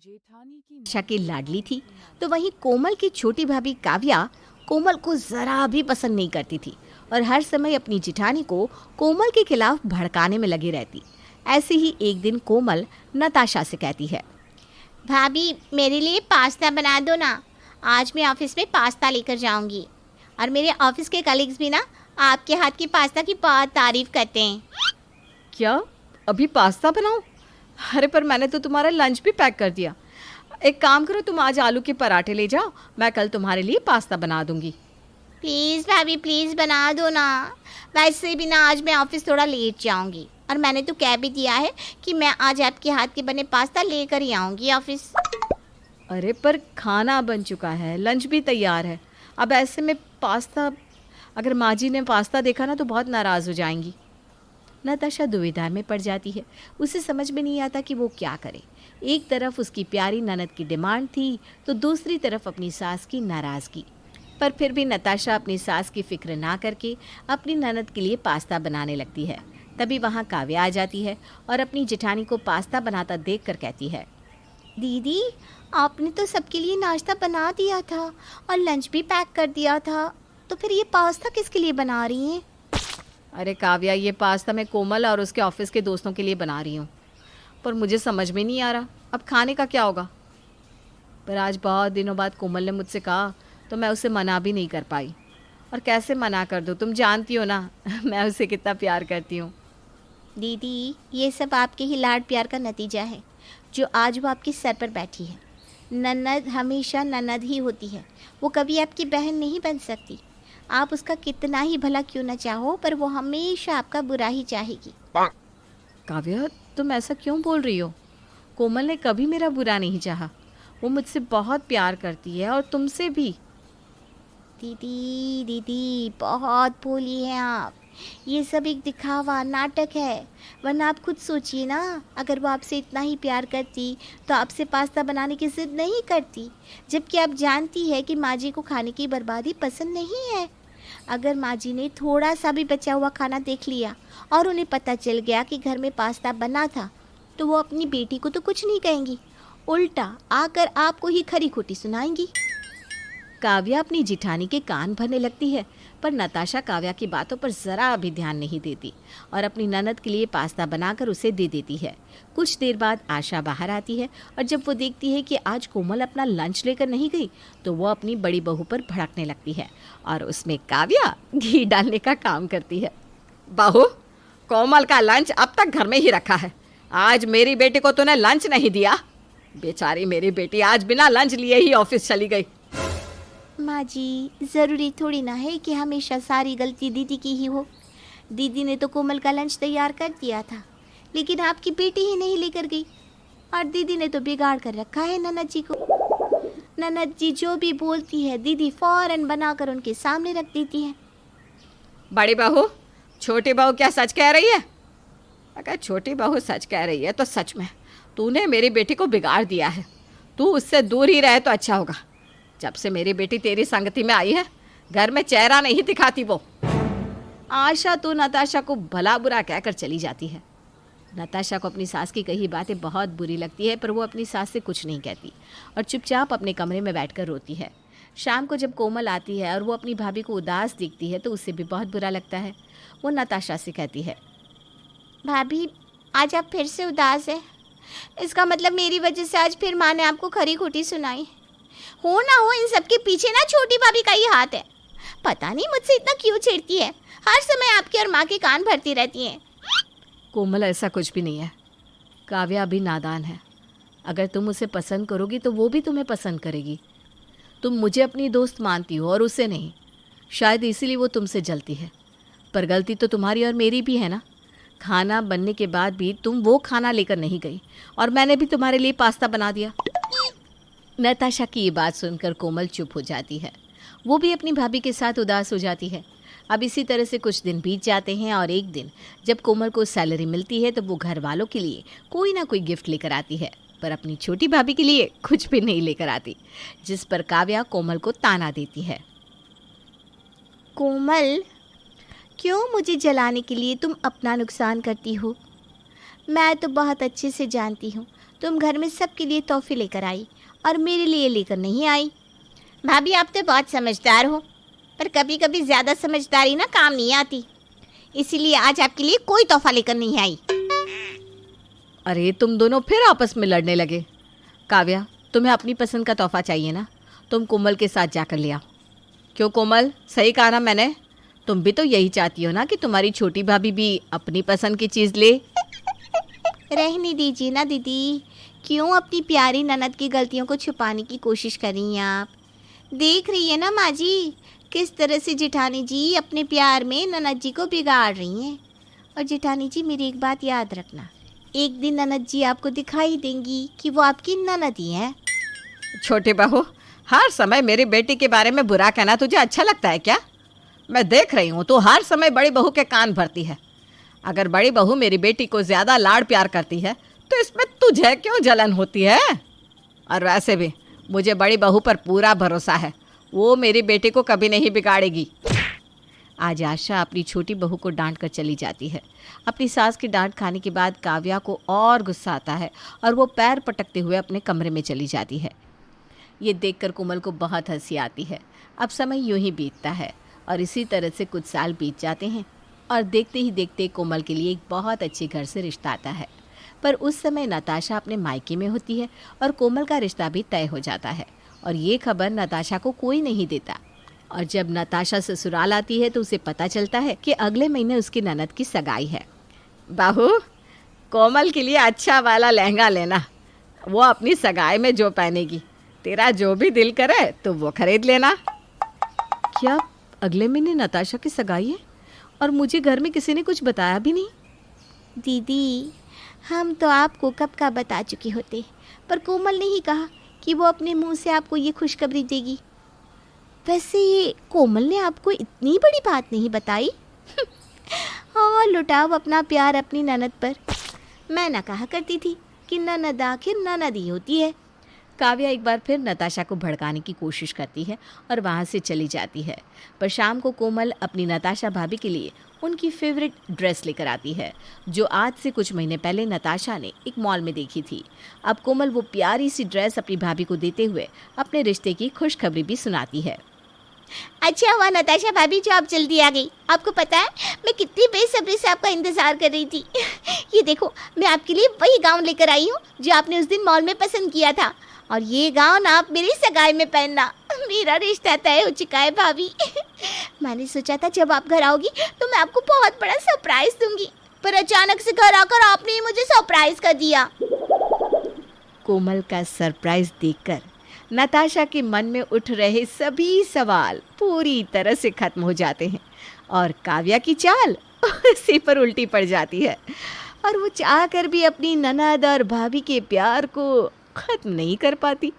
आशा की लाडली थी, तो वहीं कोमल की छोटी भाभी काव्या कोमल को जरा भी पसंद नहीं करती थी और हर समय अपनी जिठानी को कोमल के खिलाफ भड़काने में लगी रहती। ऐसे ही एक दिन कोमल नताशा से कहती है, भाभी मेरे लिए पास्ता बना दो ना। आज मैं ऑफिस में पास्ता लेकर जाऊंगी और मेरे ऑफिस के कलीग्स भी ना आपके हाथ की पास्ता की बहुत तारीफ करते हैं। क्या अभी पास्ता बनाऊं? अरे पर मैंने तो तुम्हारा लंच भी पैक कर दिया। एक काम करो, तुम आज आलू के पराठे ले जाओ, मैं कल तुम्हारे लिए पास्ता बना दूंगी। प्लीज़ भाभी प्लीज़ बना दो ना। वैसे भी ना आज मैं ऑफिस थोड़ा लेट जाऊंगी और मैंने तो कह भी दिया है कि मैं आज आपके हाथ के बने पास्ता लेकर ही आऊंगी ऑफिस। अरे पर खाना बन चुका है, लंच भी तैयार है, अब ऐसे में पास्ता, अगर माँ जी ने पास्ता देखा ना तो बहुत नाराज़ हो जाएंगी। नताशा दुविधा में पड़ जाती है। उसे समझ में नहीं आता कि वो क्या करे। एक तरफ उसकी प्यारी ननद की डिमांड थी तो दूसरी तरफ अपनी सास की नाराज़गी। पर फिर भी नताशा अपनी सास की फिक्र ना करके अपनी ननद के लिए पास्ता बनाने लगती है। तभी वहाँ काव्या आ जाती है और अपनी जेठानी को पास्ता बनाता देखकर कहती है, दीदी आपने तो सबके लिए नाश्ता बना दिया था और लंच भी पैक कर दिया था, तो फिर ये पास्ता किसके लिए बना रही हैं? अरे काव्या, ये पास्ता मैं कोमल और उसके ऑफिस के दोस्तों के लिए बना रही हूँ, पर मुझे समझ में नहीं आ रहा अब खाने का क्या होगा। पर आज बहुत दिनों बाद कोमल ने मुझसे कहा तो मैं उसे मना भी नहीं कर पाई। और कैसे मना कर दूँ, तुम जानती हो ना मैं उसे कितना प्यार करती हूँ। दीदी ये सब आपके ही लाड प्यार का नतीजा है जो आज वो आपके सर पर बैठी है। ननद हमेशा ननद ही होती है, वो कभी आपकी बहन नहीं बन सकती। आप उसका कितना ही भला क्यों न चाहो पर वो हमेशा आपका बुरा ही चाहेगी। काव्या, तुम ऐसा क्यों बोल रही हो? कोमल ने कभी मेरा बुरा नहीं चाहा, वो मुझसे बहुत प्यार करती है और तुमसे भी। दीदी दीदी बहुत भोली हैं आप। ये सब एक दिखावा नाटक है, वरना आप खुद सोचिए ना, अगर वो आपसे इतना ही प्यार करती तो आपसे पास्ता बनाने की जिद नहीं करती। जबकि आप जानती है कि माँ जी को खाने की बर्बादी पसंद नहीं है। अगर माँ जी ने थोड़ा सा भी बचा हुआ खाना देख लिया और उन्हें पता चल गया कि घर में पास्ता बना था तो वो अपनी बेटी को तो कुछ नहीं कहेंगी, उल्टा आकर आपको ही खरी खोटी सुनाएंगी। काव्या अपनी जिठानी के कान भरने लगती है, पर नताशा काव्या की बातों पर जरा भी ध्यान नहीं देती और अपनी ननद के लिए पास्ता बनाकर उसे दे देती है। कुछ देर बाद आशा बाहर आती है और जब वो देखती है कि आज कोमल अपना लंच लेकर नहीं गई तो वो अपनी बड़ी बहू पर भड़कने लगती है और उसमें काव्या घी डालने का काम करती है। बहू, कोमल का लंच अब तक घर में ही रखा है, आज मेरी बेटी को तूने लंच नहीं दिया। बेचारी मेरी बेटी आज बिना लंच लिए ही ऑफिस चली गई। माँ जी ज़रूरी थोड़ी ना है कि हमेशा सारी गलती दीदी की ही हो। दीदी ने तो कोमल का लंच तैयार कर दिया था, लेकिन आपकी बेटी ही नहीं लेकर गई और दीदी ने तो बिगाड़ कर रखा है ननद जी को। ननद जी जो भी बोलती है दीदी फौरन बनाकर उनके सामने रख देती है। बड़ी बहू, छोटी बहू क्या सच कह रही है? अगर छोटी बहू सच कह रही है तो सच में तूने मेरी बेटी को बिगाड़ दिया है। तू उससे दूर ही रहे तो अच्छा होगा। जब से मेरी बेटी तेरी संगति में आई है घर में चेहरा नहीं दिखाती वो। आशा तो नताशा को भला बुरा कहकर चली जाती है। नताशा को अपनी सास की कही बातें बहुत बुरी लगती है, पर वो अपनी सास से कुछ नहीं कहती और चुपचाप अपने कमरे में बैठकर रोती है। शाम को जब कोमल आती है और वो अपनी भाभी को उदास दिखती है तो उसे भी बहुत बुरा लगता है। वो नताशा से कहती है, भाभी आज आप फिर से उदास हैं? इसका मतलब मेरी वजह से आज फिर माँ ने आपको खरी खोटी सुनाई। हो ना हो इन सब के पीछे ना छोटी भाभी का ही हाथ है। पता नहीं मुझसे इतना क्यों चिढ़ती है, हर समय आपके और माँ के कान भरती रहती हैं। कोमल, ऐसा कुछ भी नहीं है। काव्या अभी नादान है। अगर तुम उसे पसंद करोगी तो वो भी तुम्हें पसंद करेगी। तुम मुझे अपनी दोस्त मानती हो और उसे नहीं, शायद इसीलिए वो तुमसे जलती है। पर गलती तो तुम्हारी और मेरी भी है ना। खाना बनने के बाद भी तुम वो खाना लेकर नहीं गई और मैंने भी तुम्हारे लिए पास्ता बना दिया। नताशा की ये बात सुनकर कोमल चुप हो जाती है। वो भी अपनी भाभी के साथ उदास हो जाती है। अब इसी तरह से कुछ दिन बीत जाते हैं और एक दिन जब कोमल को सैलरी मिलती है तो वो घर वालों के लिए कोई ना कोई गिफ्ट लेकर आती है, पर अपनी छोटी भाभी के लिए कुछ भी नहीं लेकर आती, जिस पर काव्या कोमल को ताना देती है। कोमल, क्यों मुझे जलाने के लिए तुम अपना नुकसान करती हो? मैं तो बहुत अच्छे से जानती हूँ तुम घर में सबके लिए तोहफे लेकर आई और मेरे लिए लेकर नहीं आई। भाभी आप तो बहुत समझदार हो, पर कभी कभी ज़्यादा समझदारी ना काम नहीं आती, इसीलिए आज आपके लिए कोई तोहफा लेकर नहीं आई। अरे तुम दोनों फिर आपस में लड़ने लगे। काव्या, तुम्हें अपनी पसंद का तोहफा चाहिए ना, तुम कोमल के साथ जाकर ले आओ। क्यों कोमल, सही कहा ना मैंने? तुम भी तो यही चाहती हो ना कि तुम्हारी छोटी भाभी भी अपनी पसंद की चीज़ ले। रहने दीजिए ना दीदी, क्यों अपनी प्यारी ननद की गलतियों को छुपाने की कोशिश कर रही हैं आप? देख रही है ना माँ जी, किस तरह से जेठानी जी अपने प्यार में ननद जी को बिगाड़ रही हैं। और जेठानी जी मेरी एक बात याद रखना, एक दिन ननद जी आपको दिखाई देंगी कि वो आपकी ननद ही हैं। छोटे बहू, हर समय मेरी बेटी के बारे में बुरा कहना तुझे अच्छा लगता है क्या? मैं देख रही हूँ तू हर समय बड़ी बहू के कान भरती है। अगर बड़ी बहू मेरी बेटी को ज़्यादा लाड़ प्यार करती है तो इसमें तुझे क्यों जलन होती है? और वैसे भी मुझे बड़ी बहू पर पूरा भरोसा है, वो मेरी बेटी को कभी नहीं बिगाड़ेगी। आज आशा अपनी छोटी बहू को डांट कर चली जाती है। अपनी सास की डांट खाने के बाद काव्या को और गुस्सा आता है और वो पैर पटकते हुए अपने कमरे में चली जाती है। ये देखकर कोमल को बहुत हंसी आती है। अब समय यूं ही बीतता है और इसी तरह से कुछ साल बीत जाते हैं और देखते ही देखते कोमल के लिए एक बहुत अच्छे घर से रिश्ता आता है। पर उस समय नताशा अपने मायके में होती है और कोमल का रिश्ता भी तय हो जाता है और ये खबर नताशा को कोई नहीं देता। और जब नताशा ससुराल आती है तो उसे पता चलता है कि अगले महीने उसकी ननद की सगाई है। बहू, कोमल के लिए अच्छा वाला लहंगा लेना, वो अपनी सगाई में जो पहनेगी। तेरा जो भी दिल करे तो वो खरीद लेना। क्या अगले महीने नताशा की सगाई है और मुझे घर में किसी ने कुछ बताया भी नहीं? दीदी हम तो आपको कब का बता चुके होते, पर कोमल ने ही कहा कि वो अपने मुंह से आपको ये खुशखबरी देगी। वैसे ये कोमल ने आपको इतनी बड़ी बात नहीं बताई? हाँ, लुटाओ अपना प्यार अपनी ननद पर। मैं ना कहा करती थी कि ननद आखिर ननद ही होती है। काव्या एक बार फिर नताशा को भड़काने की कोशिश करती है और वहाँ से चली जाती है। पर शाम को कोमल अपनी नताशा भाभी के लिए उनकी फेवरेट ड्रेस लेकर आती है, जो आज से कुछ महीने पहले नताशा ने एक मॉल में देखी थी। अब कोमल वो प्यारी सी ड्रेस अपनी भाभी को देते हुए अपने रिश्ते की खुशखबरी भी सुनाती है। अच्छा हुआ नताशा भाभी जो आप जल्दी आ गई। आपको पता है मैं कितनी बेसब्री से आपका इंतज़ार कर रही थी। ये देखो, मैं आपके लिए वही गाउन लेकर आई हूँ जो आपने उस दिन मॉल में पसंद किया था, और ये गाउन आप मेरी सगाई में पहनना। मेरा रिश्ता तय हो चुका है भाभी। मैंने सोचा था जब आप घर आओगी तो मैं आपको बहुत बड़ा सरप्राइज दूंगी, पर अचानक से घर आकर आपने ही मुझे सरप्राइज कर दिया। कोमल का सरप्राइज देखकर नताशा के मन में उठ रहे सभी सवाल पूरी तरह से खत्म हो जाते हैं और काव्या की चाल उसी पर उल्टी पड़ जाती है और वो चाह कर भी अपनी ननद और भाभी के प्यार को खत्म नहीं कर पाती।